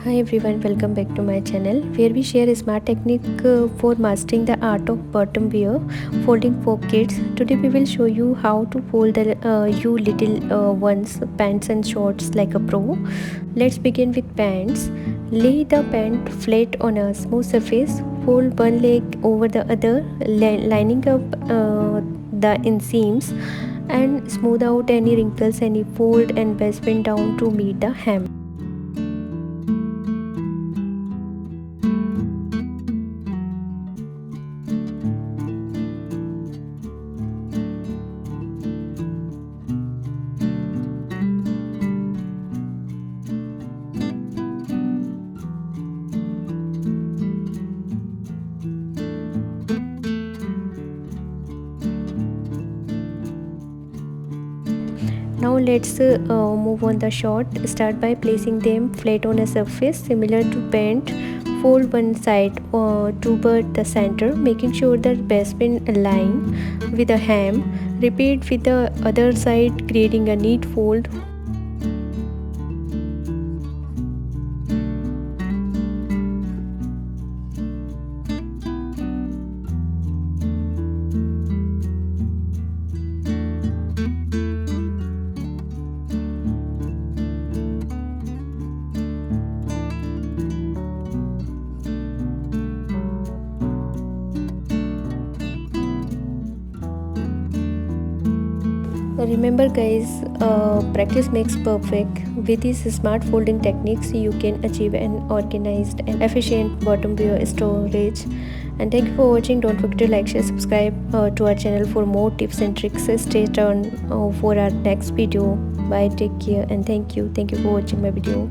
Hi everyone, welcome back to my channel where we share a smart technique for mastering the art of bottom wear folding for kids. Today we will show you how to fold the you little ones pants and shorts like a pro. Let's begin with pants. Lay the pant flat on a smooth surface. Fold one leg over the other, lining up the inseams and smooth out any wrinkles, any fold and best bend down to meet the hem. Now let's move on the short. Start by placing them flat on a surface similar to pant. Fold one side toward the center, making sure that best pin align with the hem. Repeat with the other side, creating a neat fold. Remember guys, practice makes perfect. With these smart folding techniques you can achieve an organized and efficient bottom wear storage. And thank you for watching. Don't forget to like, share, subscribe to our channel for more tips and tricks. Stay tuned for our next video. Bye, take care, and thank you for watching my video.